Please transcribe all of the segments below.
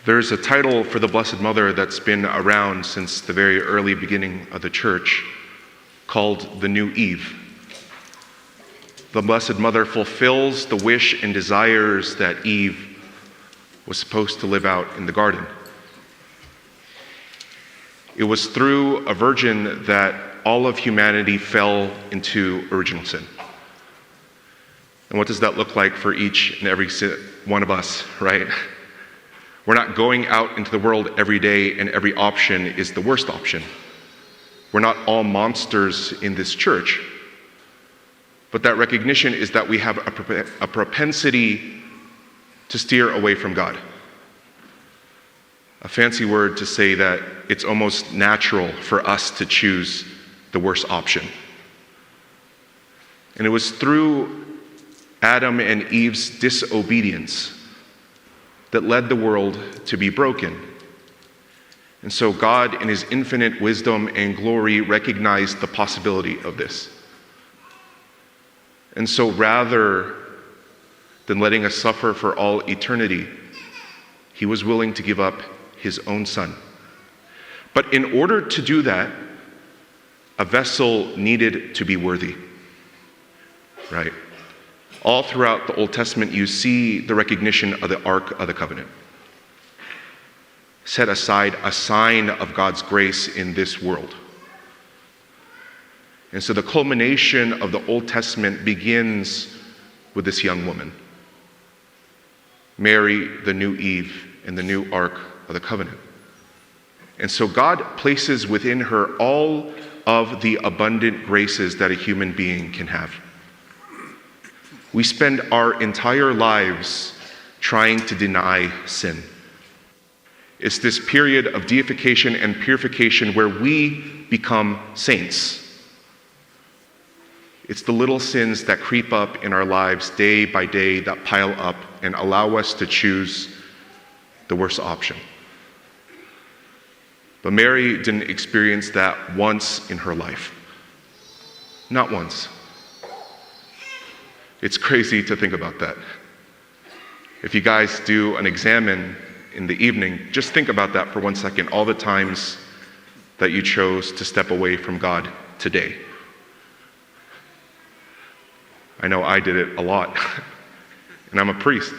There's a title for the Blessed Mother that's been around since the very early beginning of the church called the New Eve. The Blessed Mother fulfills the wish and desires that Eve was supposed to live out in the garden. It was through a virgin that all of humanity fell into original sin. And what does that look like for each and every one of us, right? We're not going out into the world every day and every option is the worst option. We're not all monsters in this church. But that recognition is that we have a propensity to steer away from God. A fancy word to say that it's almost natural for us to choose the worst option. And it was through Adam and Eve's disobedience that led the world to be broken. And so God, in his infinite wisdom and glory, recognized the possibility of this. And so rather than letting us suffer for all eternity, he was willing to give up his own son. But in order to do that, a vessel needed to be worthy, right? All throughout the Old Testament, you see the recognition of the Ark of the Covenant. Set aside a sign of God's grace in this world. And so the culmination of the Old Testament begins with this young woman, Mary, the new Eve, and the new Ark of the Covenant. And so God places within her all of the abundant graces that a human being can have. We spend our entire lives trying to deny sin. It's this period of deification and purification where we become saints. It's the little sins that creep up in our lives day by day that pile up and allow us to choose the worst option. But Mary didn't experience that once in her life. Not once. It's crazy to think about that. If you guys do an examine in the evening, just think about that for 1 second, all the times that you chose to step away from God today. I know I did it a lot, and I'm a priest.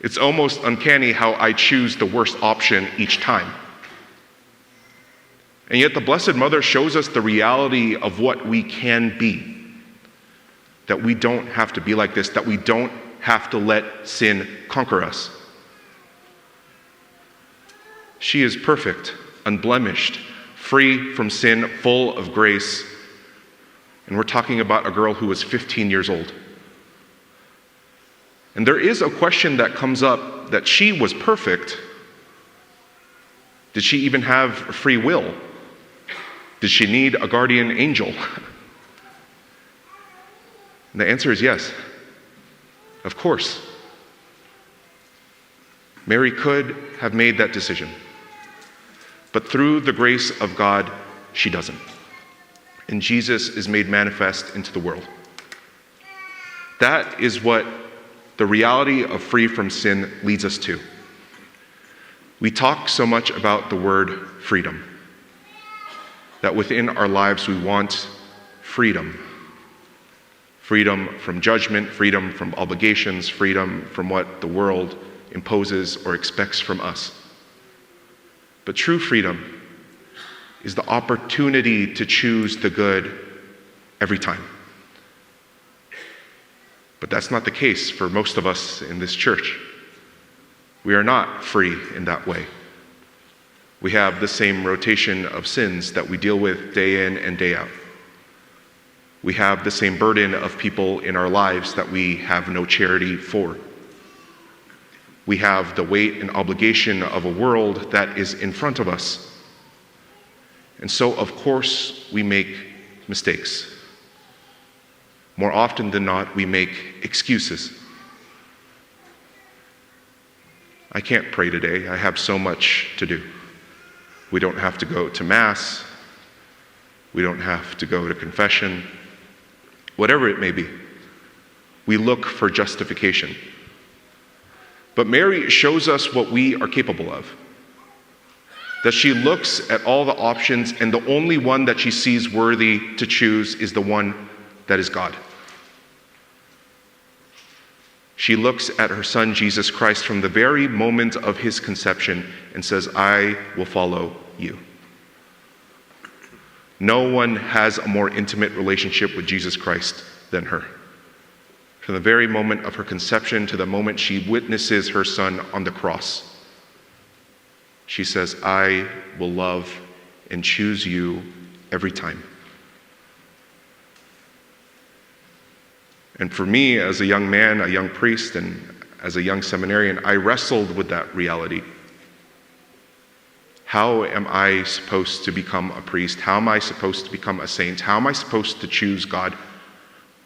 It's almost uncanny how I choose the worst option each time. And yet the Blessed Mother shows us the reality of what we can be. That we don't have to be like this, that we don't have to let sin conquer us. She is perfect, unblemished, free from sin, full of grace. And we're talking about a girl who was 15 years old. And there is a question that comes up that she was perfect. Did she even have free will? Did she need a guardian angel? And the answer is yes. Of course. Mary could have made that decision. But through the grace of God, she doesn't. And Jesus is made manifest into the world. That is what the reality of free from sin leads us to. We talk so much about the word freedom, that within our lives we want freedom. Freedom from judgment, freedom from obligations, freedom from what the world imposes or expects from us. But true freedom is the opportunity to choose the good every time. But that's not the case for most of us in this church. We are not free in that way. We have the same rotation of sins that we deal with day in and day out. We have the same burden of people in our lives that we have no charity for. We have the weight and obligation of a world that is in front of us. And so, of course, we make mistakes. More often than not, we make excuses. I can't pray today. I have so much to do. We don't have to go to Mass. We don't have to go to confession. Whatever it may be, we look for justification. But Mary shows us what we are capable of. That she looks at all the options, and the only one that she sees worthy to choose is the one that is God. She looks at her son, Jesus Christ, from the very moment of his conception and says, I will follow you. No one has a more intimate relationship with Jesus Christ than her. From the very moment of her conception to the moment she witnesses her son on the cross, she says, I will love and choose you every time. And for me, as a young man, a young priest, and as a young seminarian, I wrestled with that reality. How am I supposed to become a priest? How am I supposed to become a saint? How am I supposed to choose God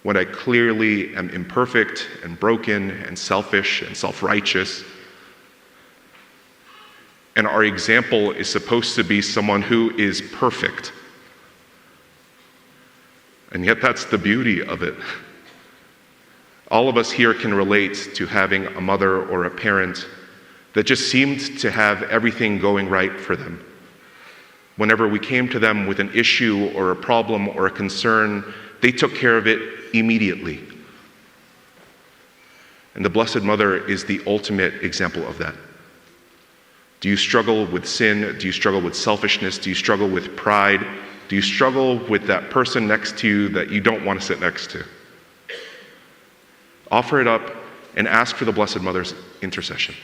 when I clearly am imperfect and broken and selfish and self-righteous? And our example is supposed to be someone who is perfect. And yet that's the beauty of it. All of us here can relate to having a mother or a parent that just seemed to have everything going right for them. Whenever we came to them with an issue or a problem or a concern, they took care of it immediately. And the Blessed Mother is the ultimate example of that. Do you struggle with sin? Do you struggle with selfishness? Do you struggle with pride? Do you struggle with that person next to you that you don't want to sit next to? Offer it up and ask for the Blessed Mother's intercession.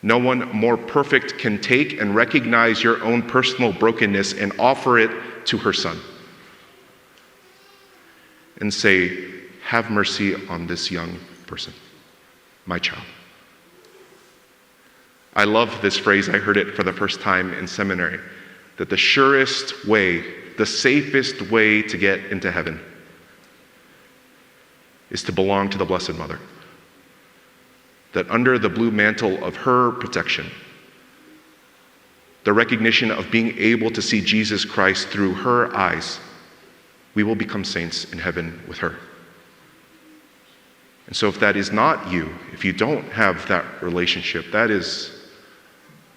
No one more perfect can take and recognize your own personal brokenness and offer it to her son. And say, have mercy on this young person, my child. I love this phrase. I heard it for the first time in seminary, that the surest way, the safest way to get into heaven is to belong to the Blessed Mother. That under the blue mantle of her protection, the recognition of being able to see Jesus Christ through her eyes, we will become saints in heaven with her. And so if that is not you, if you don't have that relationship, that is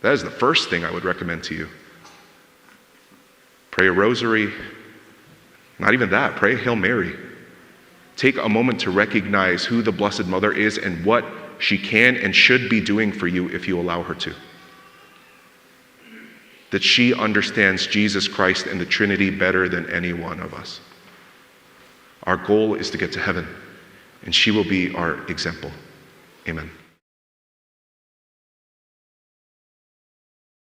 the first thing I would recommend to you. Pray a rosary. Not even that, pray a Hail Mary. Take a moment to recognize who the Blessed Mother is and what she can and should be doing for you if you allow her to. That she understands Jesus Christ and the Trinity better than any one of us. Our goal is to get to heaven, and she will be our example. Amen.